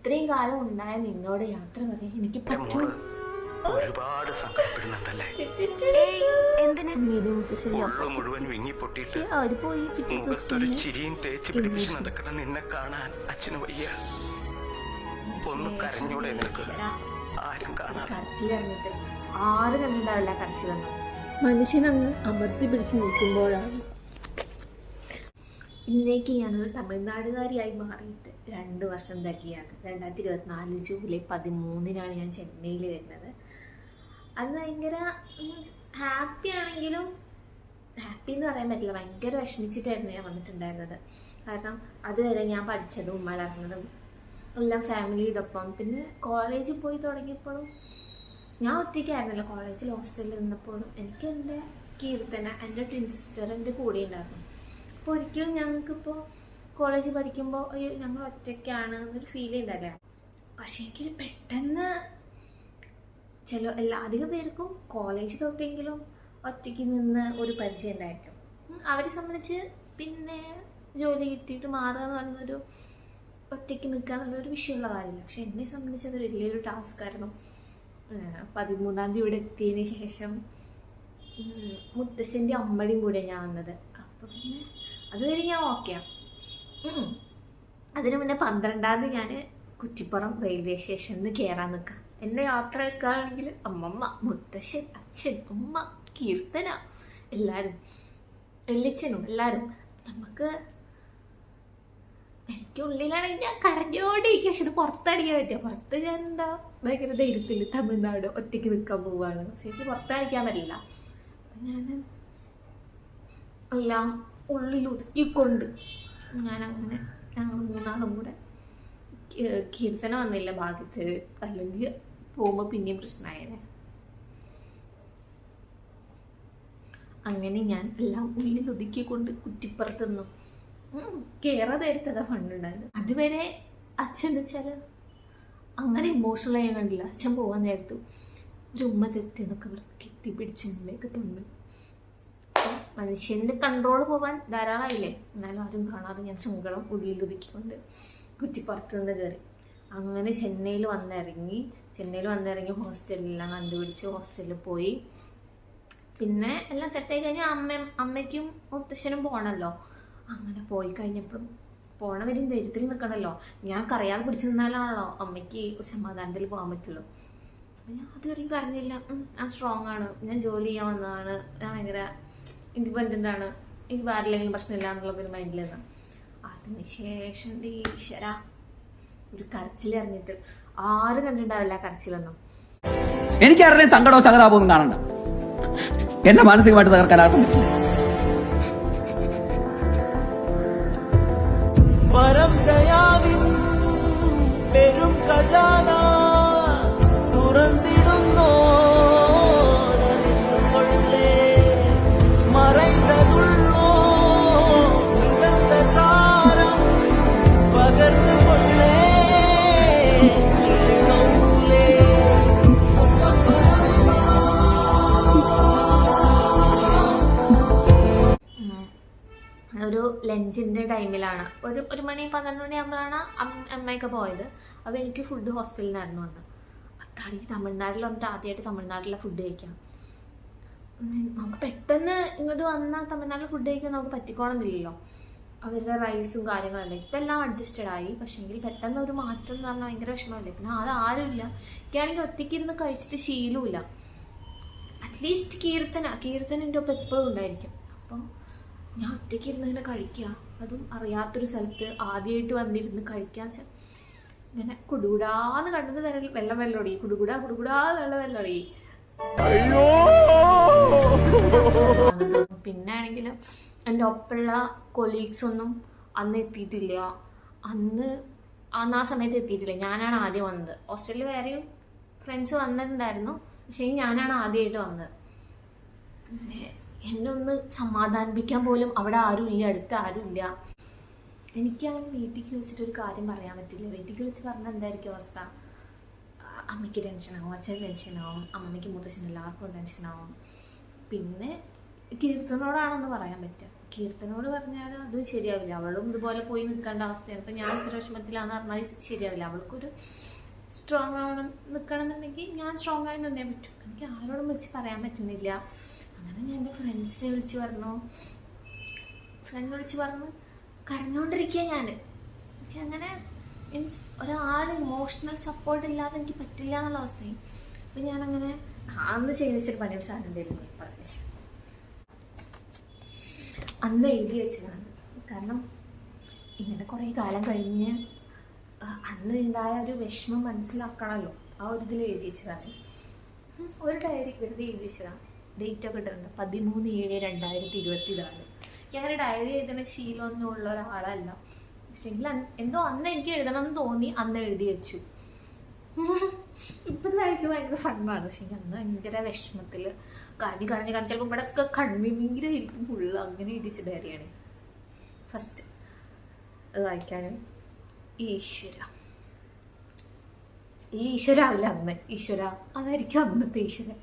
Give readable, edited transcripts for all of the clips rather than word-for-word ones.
ഇത്രയും കാലം ഉണ്ടായ നിന്നോട് യാത്ര പറയാൻ എനിക്ക് പറ്റും. ഒരുപാട് സങ്കടപ്പെടുന്നുണ്ടല്ലേ? അവര് പോയി പിറ്റേ ദിവസം ചിരിയും തേച്ച് പിടിപ്പിച്ച് നടക്കണം നിന്നെ കാണാൻ അച്ഛന് വയ്യ. ഒന്ന് കരഞ്ഞൂടെ നിനക്ക്? ആരും കാണാൻ കരച്ചിലിറങ്ങിട്ട് ആരും കണ്ടിട്ടുണ്ടാവില്ല കരച്ചിലൊന്നും. മനുഷ്യനങ്ങ് അമർത്തി പിടിച്ച് നിൽക്കുമ്പോഴാണ്. ഇന്നേക്ക് ഞാനൊരു തമിഴ്നാടുകാരിയായി മാറിയിട്ട് 2 വർഷം തന്നെയാണ്. 2024 ജൂലൈ 13 ഞാൻ ചെന്നൈയിൽ വരുന്നത്. അന്ന് ഭയങ്കര ഹാപ്പി ആണെങ്കിലും ഹാപ്പി എന്ന് പറയാൻ പറ്റില്ല, ഭയങ്കര വിഷമിച്ചിട്ടായിരുന്നു ഞാൻ വന്നിട്ടുണ്ടായിരുന്നത്. കാരണം അതുവരെ ഞാൻ പഠിച്ചതും വളർന്നതും എല്ലാം ഫാമിലിയുടെ ഒപ്പം. പിന്നെ കോളേജിൽ പോയി തുടങ്ങിയപ്പോഴും ഞാൻ ഒറ്റയ്ക്കായിരുന്നല്ലോ. കോളേജിൽ ഹോസ്റ്റലിൽ നിന്നപ്പോഴും എനിക്ക് എൻ്റെ കീർത്തന, എൻ്റെ ട്വിൻ സിസ്റ്റർ എൻ്റെ കൂടെ ഉണ്ടായിരുന്നു. അപ്പോൾ ഒരിക്കലും ഞങ്ങൾക്കിപ്പോൾ കോളേജിൽ പഠിക്കുമ്പോൾ അയ്യോ ഞങ്ങൾ ഒറ്റയ്ക്കാണ് എന്നൊരു ഫീൽ ഉണ്ടാവില്ല. പക്ഷേ എനിക്ക് പെട്ടെന്ന് അധികം പേർക്കും കോളേജ് തൊട്ടെങ്കിലും ഒറ്റയ്ക്ക് നിന്ന് ഒരു പരിചയം ഉണ്ടായിരിക്കും. അവരെ സംബന്ധിച്ച് പിന്നെ ജോലി കിട്ടിയിട്ട് മാറുക എന്ന് പറയുന്നൊരു ഒറ്റയ്ക്ക് നിൽക്കുക എന്നുള്ളൊരു വിഷയമുള്ള കാര്യമില്ല. പക്ഷെ എന്നെ സംബന്ധിച്ച് അതൊരു വലിയൊരു ടാസ്ക് ആയിരുന്നു. 13-ാം തീയതി ഇവിടെ എത്തിയതിന് ശേഷം മുത്തശ്ശൻ്റെ അമ്മയുടെയും കൂടെ ഞാൻ വന്നത്. അപ്പോൾ പിന്നെ അതുവരെ ഞാൻ ഓക്കെയാണ്. അതിന് മുന്നേ 12-ാം തീയതി ഞാൻ കുറ്റിപ്പുറം റെയിൽവേ സ്റ്റേഷനിൽ കയറാൻ നിൽക്കാം. എന്നെ യാത്ര എടുക്കുകയാണെങ്കിൽ അമ്മമ്മ, മുത്തശ്ശൻ, അച്ഛൻ, അമ്മ, കീർത്തന, എല്ലാവരും, വെള്ളിച്ചനും എല്ലാവരും. നമുക്ക് എനിക്ക് ഉള്ളിലാണെങ്കിൽ ഞാൻ കരഞ്ഞോണ്ടിരിക്കുക. പക്ഷെ ഇത് പുറത്തടിക്കാൻ പറ്റുക. പുറത്ത് ഞാൻ എന്താ ഭയങ്കര ധൈര്യത്തിൽ തമിഴ്നാട് ഒറ്റയ്ക്ക് നിൽക്കാൻ പോവുകയാണ്. പക്ഷെ എനിക്ക് പുറത്തടിക്കാൻ പറ്റില്ല. ഞാൻ എല്ലാം ഉള്ളിലൊതുക്കിക്കൊണ്ട് ഞാനങ്ങനെ ഞങ്ങൾ 3 കൂടെ കീർത്തന വന്നില്ല ഭാഗ്യത്തിൽ, അല്ലെങ്കിൽ പോകുമ്പോൾ പിന്നെയും പ്രശ്നമായേനെ. അങ്ങനെ ഞാൻ എല്ലാം ഉള്ളിലൊതുക്കിക്കൊണ്ട് കുറ്റിപ്പുറത്ത് നിന്നു കയറാതെ നേരത്തെ ഫണ്ടുണ്ടായത്. അതുവരെ അച്ഛൻ വെച്ചാൽ അങ്ങനെ ഇമോഷണൽ ആയി കണ്ടില്ല. അച്ഛൻ പോകാൻ നേരത്തു ഒരു ഉമ്മ തെറ്റെന്നൊക്കെ കെട്ടിപ്പിടിച്ച് മുന്നേക്ക് തന്നു. മനുഷ്യൻ്റെ കൺട്രോൾ പോകാൻ ധാരാളമായില്ലേ. എന്നാലും ആരും കാണാതെ ഞാൻ സങ്കടം ഉള്ളിലൊതുക്കിക്കൊണ്ട് കുറ്റിപ്പുറത്ത് നിന്ന് കയറി. അങ്ങനെ ചെന്നൈയിൽ വന്നിറങ്ങി ഹോസ്റ്റലിലെല്ലാം കണ്ടുപിടിച്ച് ഹോസ്റ്റലിൽ പോയി. പിന്നെ എല്ലാം സെറ്റായി കഴിഞ്ഞാൽ അമ്മയ്ക്കും മുത്തശ്ശനും പോകണമല്ലോ. അങ്ങനെ പോയി കഴിഞ്ഞപ്പോഴും പോണവരും ധൈര്യത്തിൽ നിൽക്കണമല്ലോ. ഞാൻ കറിയാതെ പിടിച്ചു നിന്നാലാണല്ലോ അമ്മയ്ക്ക് ഒരു സമാധാനത്തിൽ പോകാൻ പറ്റുള്ളൂ. അപ്പം ഞാൻ അതുവരെയും കരഞ്ഞില്ല. ഞാൻ സ്ട്രോങ് ആണ്, ഞാൻ ജോലി ചെയ്യാൻ വന്നതാണ്, ഞാൻ ഭയങ്കര ഇൻഡിപെൻഡൻ്റ് ആണ്, എനിക്ക് ആരില്ലെങ്കിലും പ്രശ്നമില്ല എന്നുള്ളൊരു മൈൻഡിൽ നിന്ന്. അതിനുശേഷം ഈശ്വര ഒരു കരച്ചിലിറങ്ങിയിട്ട് ആരും കണ്ടിട്ടുണ്ടാവില്ല കരച്ചിലൊന്നും. എനിക്കാരുടെയും സങ്കടവും സഹതാപവും കാണണ്ട. എന്നെ മാനസികമായിട്ട് തകർക്കാൻ ആർക്കും പറ്റില്ല. പെരും ഖജാന തുറന്നിടുന്നോ മറൈതതുള്ളോ സാരം പകർന്നുകൊള്ളേ. ഒരു ലഞ്ചിൻ്റെ ടൈമിലാണ്, ഒരു മണി 12 മണിയാകുമ്പോഴാണ് അമ്മയൊക്കെ പോയത്. അപ്പോൾ എനിക്ക് ഫുഡ് ഹോസ്റ്റലിൽ നിന്നായിരുന്നു വന്നത്. അതാണെങ്കിൽ തമിഴ്നാട്ടിൽ വന്നിട്ട് ആദ്യമായിട്ട് തമിഴ്നാട്ടിലെ ഫുഡ് കഴിക്കാം. നമുക്ക് പെട്ടെന്ന് ഇങ്ങോട്ട് വന്നാൽ തമിഴ്നാട്ടിൽ ഫുഡ് കഴിക്കാൻ നമുക്ക് പറ്റിക്കോണമെന്നില്ലല്ലോ. അവരുടെ റൈസും കാര്യങ്ങളല്ലേ ഇപ്പം എല്ലാം അഡ്ജസ്റ്റഡ് ആയി. പക്ഷേങ്കിൽ പെട്ടെന്ന് ഒരു മാറ്റം എന്ന് പറഞ്ഞാൽ ഭയങ്കര വിഷമമല്ലേ. പിന്നെ ആരുമില്ല. എനിക്കാണെങ്കിൽ ഒറ്റയ്ക്ക് ഇരുന്ന് കഴിച്ചിട്ട് ശീലമില്ല. അറ്റ്ലീസ്റ്റ് കീർത്തനൻ്റെ ഒപ്പം എപ്പോഴും ഉണ്ടായിരിക്കും. അപ്പം ഞാൻ ഒറ്റയ്ക്ക് ഇരുന്ന് ഇങ്ങനെ കഴിക്കുക, അതും അറിയാത്തൊരു സ്ഥലത്ത് ആദ്യമായിട്ട് വന്നിരുന്ന് കഴിക്കാൻ വെച്ചാൽ ഇങ്ങനെ കുടുകുടാന്ന് കണ്ടത് വെള്ളം വെള്ളമൊടി, കുടുകുടാ വെള്ളം ഒടി. പിന്നെ ആണെങ്കിൽ എൻ്റെ ഒപ്പമുള്ള കൊളീഗ്സ് ഒന്നും അന്ന് എത്തിയിട്ടില്ല. അന്ന് ആ സമയത്ത് എത്തിയിട്ടില്ല. ഞാനാണ് ആദ്യം വന്നത്. ഹോസ്റ്റലിൽ വേറെയും ഫ്രണ്ട്സ് വന്നിട്ടുണ്ടായിരുന്നു, പക്ഷേ ഞാനാണ് ആദ്യമായിട്ട് വന്നത്. പിന്നെ എന്നെ ഒന്ന് സമാധാനിപ്പിക്കാൻ പോലും അവിടെ ആരുമില്ല, അടുത്ത് ആരുമില്ല. എനിക്കങ്ങനെ വീട്ടിൽ വിളിച്ചിട്ടൊരു കാര്യം പറയാൻ പറ്റില്ല. വീട്ടിൽ വിളിച്ച് പറഞ്ഞാൽ എന്തായിരിക്കും അവസ്ഥ? അമ്മയ്ക്ക് ടെൻഷനാവും, അച്ഛന് ടെൻഷനാവും, അമ്മയ്ക്ക് മുത്തശ്ശന് എല്ലാവർക്കും ടെൻഷനാവും. പിന്നെ കീർത്തനോടാണെന്ന് പറയാൻ പറ്റുക. കീർത്തനോട് പറഞ്ഞാൽ അതും ശരിയാവില്ല. അവളും ഇതുപോലെ പോയി നിൽക്കേണ്ട അവസ്ഥയാണ്. ഇപ്പം ഞാൻ ഇത്ര വിഷമത്തിലാന്ന് പറഞ്ഞാൽ ശരിയാവില്ല. അവൾക്കൊരു സ്ട്രോങ് ആവണം നിൽക്കണം എന്നുണ്ടെങ്കിൽ ഞാൻ സ്ട്രോങ് ആയി നിന്നേ പറ്റും. എനിക്ക് ആരോടും വിളിച്ച് പറയാൻ പറ്റുന്നില്ല. അങ്ങനെ ഞാൻ എൻ്റെ ഫ്രണ്ട്സിനെ വിളിച്ച് പറഞ്ഞു. കരഞ്ഞുകൊണ്ടിരിക്കുക ഞാൻ. എനിക്ക് അങ്ങനെ മീൻസ് ഒരാൾ ഇമോഷണൽ സപ്പോർട്ട് ഇല്ലാതെ എനിക്ക് പറ്റില്ല എന്നുള്ള അവസ്ഥയും. അപ്പം ഞാനങ്ങനെ അന്ന് ചെയ്തിച്ചൊരു പണി സാധനം ഉണ്ടായിരുന്നു പറഞ്ഞു. അന്ന് എഴുതി വെച്ചതാണ്. കാരണം ഇങ്ങനെ കുറേ കാലം കഴിഞ്ഞ് അന്ന് ഉണ്ടായ ഒരു വിഷമം മനസ്സിലാക്കണമല്ലോ. ആ ഒരു ഇതിൽ എഴുതി വെച്ചതാണ്. ഒരു ഡയറി വെറുതെ എഴുതി വെച്ചതാണ്. ഡേറ്റൊക്കെ ഇട്ടിട്ടുണ്ട് 13/7/2024. ഞാൻ ഡയറി എഴുതുന്ന ശീലമൊന്നും ഉള്ള ഒരാളല്ല. പക്ഷെങ്കിൽ എന്തോ അന്ന് എനിക്ക് എഴുതണം എന്ന് തോന്നി, അന്ന് എഴുതി വെച്ചു. ഇപ്പം വായിച്ച് ഭയങ്കര ഫണ്ണാണ്. പക്ഷെ അന്ന് ഭയങ്കര വിഷമത്തിൽ കരഞ്ഞ് ചിലപ്പോൾ ഇവിടെ ഒക്കെ കണ്ണീരായിരിക്കും ഫുള്ള്. അങ്ങനെ എഴുതിച്ച ഡയറിയാണ് ഫസ്റ്റ് അത് വായിക്കാനും. ഈശ്വര അന്ന് ഈശ്വര അതായിരിക്കും അന്നത്തെ ഈശ്വരൻ.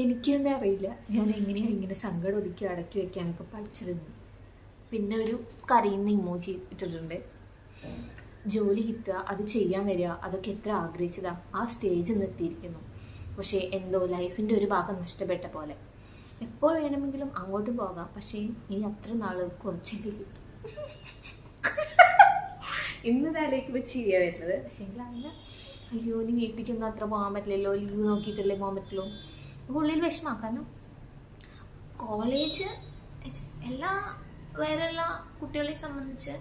എനിക്കൊന്നും അറിയില്ല ഞാൻ എങ്ങനെയാണ് ഇങ്ങനെ സങ്കടം ഒതുക്കി അടക്കി വെക്കാനൊക്കെ പഠിച്ചിരുന്നു. പിന്നെ ഒരു കരയുന്ന ഇമോജി ഇട്ടിട്ടുണ്ട്. ജോലി കിട്ടുക, അത് ചെയ്യാൻ വരിക, അതൊക്കെ എത്ര ആഗ്രഹിച്ചതാ. ആ സ്റ്റേജിൽ നിർത്തിയിരിക്കുന്നു. പക്ഷേ എന്തോ ലൈഫിൻ്റെ ഒരു ഭാഗം നഷ്ടപ്പെട്ട പോലെ. എപ്പോൾ വേണമെങ്കിലും അങ്ങോട്ട് പോകാം, പക്ഷേ ഇനി അത്ര നാൾ കുറച്ചെങ്കിൽ കിട്ടും. ഇന്ന് തലേക്ക് വെച്ച് ചെയ്യാൻ വരുന്നത്. പക്ഷേ എങ്കിൽ അന്ന് അയ്യോ നീ വീട്ടിലേക്കൊന്നും അത്ര പോകാൻ പറ്റില്ലല്ലോ, ലീവ് നോക്കിയിട്ടല്ലേ പോകാൻ പറ്റുള്ളൂ. ഉള്ളിൽ വിഷമാക്കാനും കോളേജ് എല്ലാ വേറെയുള്ള കുട്ടികളെ സംബന്ധിച്ച്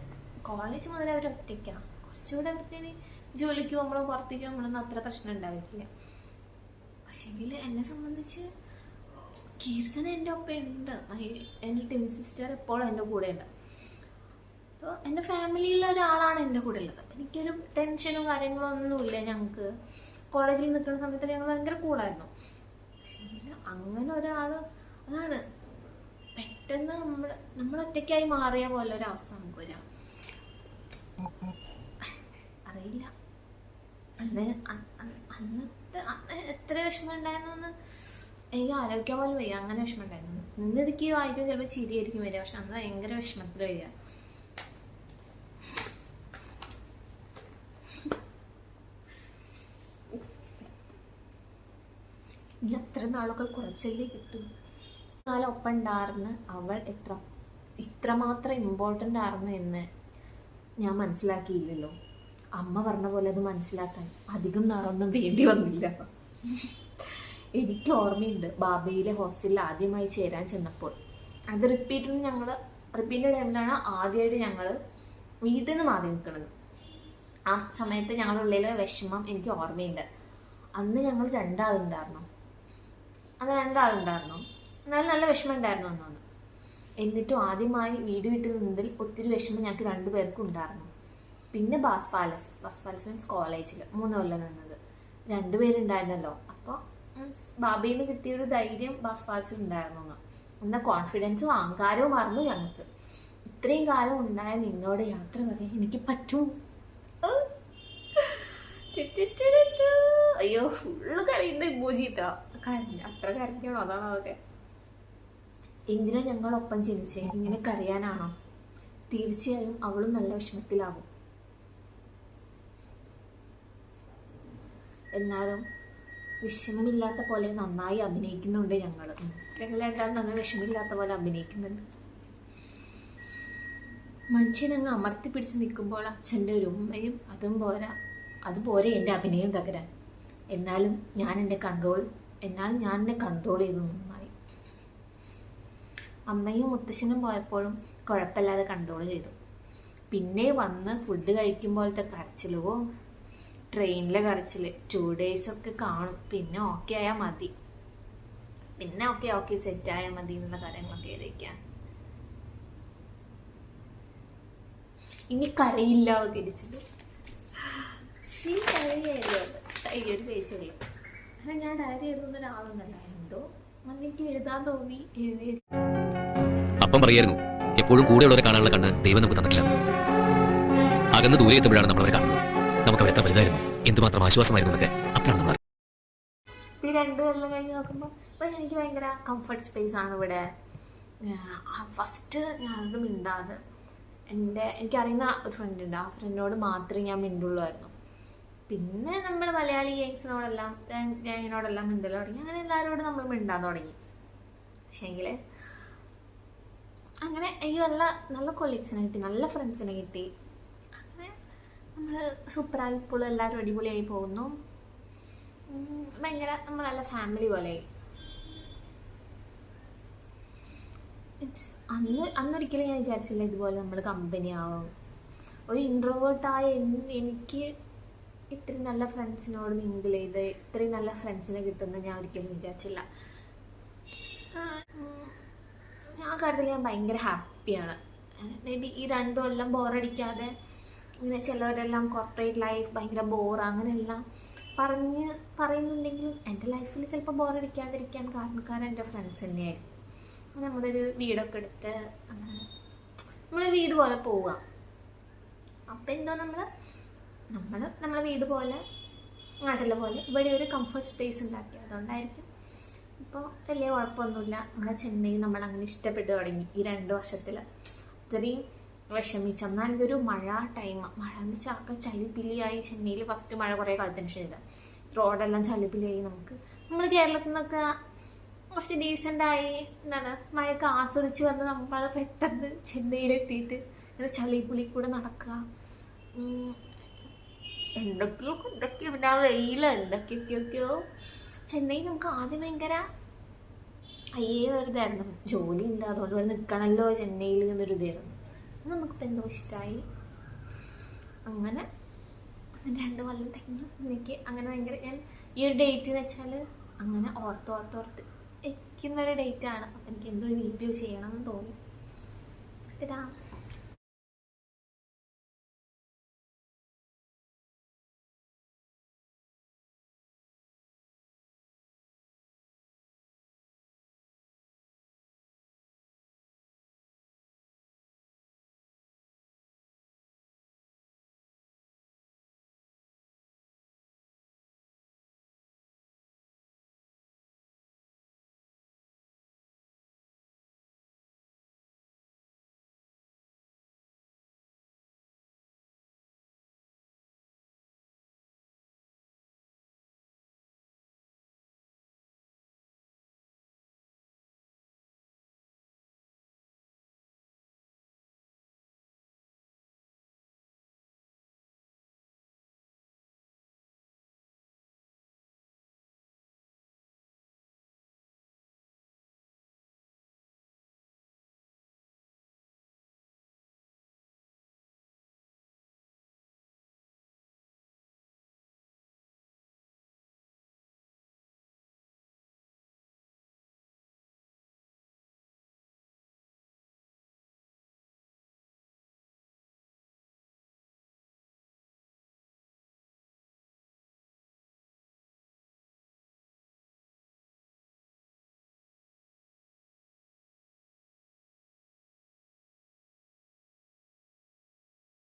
കോളേജ് മുതൽ അവർ ഒറ്റയ്ക്കാണ്. കുറച്ചുകൂടെ അവർക്ക് ജോലിക്ക് പോകുമ്പോഴോ പുറത്തേക്ക് പോകുമ്പോഴൊന്നും അത്ര പ്രശ്നം ഉണ്ടാവില്ല. പക്ഷേങ്കിൽ എന്നെ സംബന്ധിച്ച് കീർത്തന എൻ്റെ ഒപ്പം ഉണ്ട്. എൻ്റെ ടിം സിസ്റ്റർ എപ്പോഴും എൻ്റെ കൂടെ ഉണ്ട്. അപ്പോൾ എൻ്റെ ഫാമിലിയിലുള്ള ഒരാളാണ് എൻ്റെ കൂടെ ഉള്ളത്. അപ്പം എനിക്കൊരു ടെൻഷനും കാര്യങ്ങളോ ഒന്നുമില്ല. ഞങ്ങൾക്ക് കോളേജിൽ നിൽക്കുന്ന സമയത്ത് ഞങ്ങൾ ഭയങ്കര കൂളായിരുന്നു. പക്ഷേ അങ്ങനെ ഒരാൾ അതാണ് പെട്ടെന്ന് നമ്മൾ ഒറ്റയ്ക്കായി മാറിയ പോലെ ഒരവസ്ഥ നമുക്ക് വരാം. അറിയില്ല അന്ന് എത്ര വിഷമം ഉണ്ടായിരുന്നു എന്ന് എനിക്ക് ആലോചിക്കാൻ പോലും വയ്യ. അങ്ങനെ വിഷമം ഉണ്ടായിരുന്നു. നിന്ന് ഇതൊക്കെ വായിക്കും ചിലപ്പോൾ ചിരിയായിരിക്കും വരിക. പക്ഷെ അന്ന് ഭയങ്കര വിഷമത്തിൽ വരിക. ഇനി അത്ര നാളുകൾ കുറച്ചല്ലേ കിട്ടും. കാലം ഒപ്പം ഉണ്ടായിരുന്നു അവൾ ഇത്രമാത്രം ഇമ്പോർട്ടൻ്റ് ആയിരുന്നു എന്ന് ഞാൻ മനസ്സിലാക്കിയില്ലല്ലോ. അമ്മ പറഞ്ഞ പോലെ അത് മനസ്സിലാക്കാൻ അധികം നാളൊന്നും വേണ്ടി വന്നില്ല. എനിക്ക് ഓർമ്മയുണ്ട് ബാബയിലെ ഹോസ്റ്റലിൽ ആദ്യമായി ചേരാൻ ചെന്നപ്പോൾ. അത് റിപ്പീറ്റിൻ്റെ ടൈമിലാണ് ആദ്യമായിട്ട് ഞങ്ങൾ വീട്ടിൽ നിന്ന് മാറി നിൽക്കുന്നത്. ആ സമയത്ത് ഞങ്ങളുള്ളിലെ വിഷമം എനിക്ക് ഓർമ്മയുണ്ട്. അന്ന് ഞങ്ങൾ രണ്ടാളുണ്ടായിരുന്നു. നല്ല വിഷമം ഉണ്ടായിരുന്നു അന്നൊന്ന്. എന്നിട്ടും ആദ്യമായി വീട് വിട്ട് നിന്നതിൽ ഒത്തിരി വിഷമം ഞങ്ങൾക്ക് രണ്ടുപേർക്കും ഉണ്ടായിരുന്നു. പിന്നെ ബാസ് പാലസ് മീൻസ് കോളേജിൽ 3 കൊല്ലം നിന്നത് 2 പേരുണ്ടായിരുന്നല്ലോ. അപ്പോൾ ബാബയിൽ നിന്ന് കിട്ടിയൊരു ധൈര്യം ബാസ് പാലസിൽ ഉണ്ടായിരുന്നു. എന്നാൽ കോൺഫിഡൻസും അഹങ്കാരവും മറന്നു ഞങ്ങൾക്ക്. ഇത്രയും കാലം ഉണ്ടായ നിന്നോട് യാത്ര പറയാൻ എനിക്ക് പറ്റും. അയ്യോ ഫുള്ള് കരയുന്ന ഇമോജിട്ടാ. അത്ര കരഞ്ഞോ അതാണോ അതൊക്കെ. എന്തിനാ ഞങ്ങളൊപ്പം ജനിച്ചേ? ഇങ്ങനെ കരയാനാണോ? തീർച്ചയായും അവളും നല്ല വിഷമത്തിലാകും. എന്നാലും വിഷമമില്ലാത്ത പോലെ നന്നായി അഭിനയിക്കുന്നുണ്ട് ഞങ്ങൾ രണ്ടാളും നല്ല വിഷമമില്ലാത്ത പോലെ അഭിനയിക്കുന്നുണ്ട്. മനുഷ്യനങ്ങ് അമർത്തി പിടിച്ച് നിൽക്കുമ്പോൾ അച്ഛൻ്റെ ഒരു ഉമ്മയും അതുപോലെ എൻ്റെ അഭിനയം തകരാൻ. എന്നാലും ഞാൻ എന്നെ കൺട്രോൾ ചെയ്തു നന്നായി. അമ്മയും മുത്തശ്ശനും പോയപ്പോഴും കുഴപ്പമില്ലാതെ കൺട്രോൾ ചെയ്തു. പിന്നെ വന്ന് ഫുഡ് കഴിക്കുമ്പോഴത്തെ കരച്ചിലോ ട്രെയിനിലെ കരച്ചിൽ 2 days ഒക്കെ കാണും. പിന്നെ ഓക്കെ ആയാൽ മതി. പിന്നെ ഓക്കെ സെറ്റായാൽ മതി എന്നുള്ള കാര്യങ്ങളൊക്കെ എഴുതിക്കാൻ. ഇനി കരയില്ല തിരിച്ചത് ഒരു പേജുള്ളൂ. അങ്ങനെ ഞാൻ ഡയറി എഴുതുന്ന ഒരാളൊന്നല്ല. എന്തോ എനിക്ക് എഴുതാൻ തോന്നി എഴുതി. അപ്പം പറയായിരുന്നു എപ്പോഴും കൂടെയുള്ളവരെ കാണാനുള്ള കണ്ണ് ദൈവം നമുക്ക് തന്നിട്ടില്ല. അകന്ന് ദൂരെ എത്തുമ്പോഴാണ് നമ്മളവരെ കാണുന്നത്. നമുക്ക് അവരെത്ര വലുതായിരുന്നു, എന്തുമാത്രം ആശ്വാസമായിരുന്നു എന്നൊക്കെ അപ്പോഴാണ് നമ്മൾ. ഈ 2 കൊല്ലം കഴിഞ്ഞ് നോക്കുമ്പോൾ ഇപ്പം എനിക്ക് ഭയങ്കര കംഫർട്ട് സ്പേസ് ആണ് ഇവിടെ. ഫസ്റ്റ് ഞാനോട് മിണ്ടാതെ എനിക്കറിയുന്ന ഒരു ഫ്രണ്ട് ഉണ്ട്, ആ ഫ്രണ്ടിനോട് മാത്രമേ ഞാൻ മിണ്ടുള്ളായിരുന്നു. പിന്നെ നമ്മൾ മലയാളി ഗ്യാങ്ങിനോടെല്ലാം മിണ്ടൽ തുടങ്ങി. അങ്ങനെ എല്ലാവരോടും നമ്മൾ മിണ്ടാൻ തുടങ്ങി. പക്ഷേങ്കിൽ അങ്ങനെ എനിക്ക് നല്ല കൊളീഗ്സിനെ കിട്ടി, നല്ല ഫ്രണ്ട്സിനെ കിട്ടി. അങ്ങനെ നമ്മൾ സൂപ്പറായി ഇപ്പോഴും എല്ലാവരും അടിപൊളിയായി പോകുന്നു. ഭയങ്കര നമ്മൾ നല്ല ഫാമിലി പോലെയായി. അന്നൊരിക്കലും ഞാൻ വിചാരിച്ചില്ല ഇതുപോലെ നമ്മൾ കമ്പനി ആവും. ഒരു ഇൻട്രോവേർട്ടായ എനിക്ക് ഇത്രയും നല്ല ഫ്രണ്ട്സിനോട് മിങ്കിൾ ചെയ്ത് ഇത്രയും നല്ല ഫ്രണ്ട്സിനെ കിട്ടുമെന്ന് ഞാൻ ഒരിക്കലും വിചാരിച്ചില്ല. ആ കാര്യത്തിൽ ഞാൻ ഭയങ്കര ഹാപ്പിയാണ്. മേ ബി ഈ 2 കൊല്ലം ബോറടിക്കാതെ ഇങ്ങനെ ചിലവരെല്ലാം കോർപ്പറേറ്റ് ലൈഫ് ഭയങ്കര ബോറ് അങ്ങനെയെല്ലാം പറയുന്നുണ്ടെങ്കിലും എൻ്റെ ലൈഫിൽ ചിലപ്പോൾ ബോറടിക്കാതിരിക്കാൻ കാരണക്കാരൻ എൻ്റെ ഫ്രണ്ട്സ് തന്നെയായിരുന്നു. നമ്മളൊരു വീടൊക്കെ എടുത്ത് നമ്മളെ വീട് പോലെ പോവുക. അപ്പം എന്തോ നമ്മളെ വീട് പോലെ നാട്ടിലെ പോലെ ഇവിടെ ഒരു കംഫർട്ട് സ്പേസ് ഉണ്ടാക്കി. അതുകൊണ്ടായിരിക്കും ഇപ്പോൾ വലിയ കുഴപ്പമൊന്നുമില്ല. നമ്മളെ ചെന്നൈ നമ്മളങ്ങനെ ഇഷ്ടപ്പെട്ടു തുടങ്ങി ഈ 2 വർഷത്തിൽ. അത്രയും വിഷമിച്ചു. അന്നാണെങ്കിൽ ഒരു മഴ എന്ന് വെച്ചാൽ ആകെ ചളിപ്പിലിയായി. ചെന്നൈയിൽ ഫസ്റ്റ് മഴ കുറേ കാലത്തിന് ശേഷം റോഡെല്ലാം ചളിപ്പിലിയായി. നമ്മൾ കേരളത്തിൽ നിന്നൊക്കെ കുറച്ച് ഡീസൻ്റായി മഴയൊക്കെ ആസ്വദിച്ച് വന്ന് നമ്മൾ പെട്ടെന്ന് ചെന്നൈയിലെത്തിയിട്ട് ഇങ്ങനെ ചളിപ്പുളി കൂടെ നടക്കുക. എന്തൊക്കെയോ പിന്നെ ആ വെയിൽ എന്തൊക്കെയൊക്കെയോ. ചെന്നൈ നമുക്ക് ആദ്യം ഭയങ്കര ഒരിതായിരുന്നു, ജോലി ഉണ്ട് അതുകൊണ്ട് ഇവിടെ നിൽക്കണമല്ലോ ചെന്നൈയിൽ എന്നൊരു ഇതായിരുന്നു. നമുക്കിപ്പോൾ എന്തോ ഇഷ്ടമായി. അങ്ങനെ 2 കൊല്ലം കഴിഞ്ഞു എനിക്ക്. അങ്ങനെ ഭയങ്കര ഞാൻ ഈ ഒരു ഡേറ്റ് എന്ന് വെച്ചാൽ അങ്ങനെ ഓർത്ത് ഇരിക്കുന്നൊരു ഡേറ്റാണ്. അപ്പം എനിക്ക് എന്തോ വീഡിയോ ചെയ്യണമെന്ന് തോന്നി.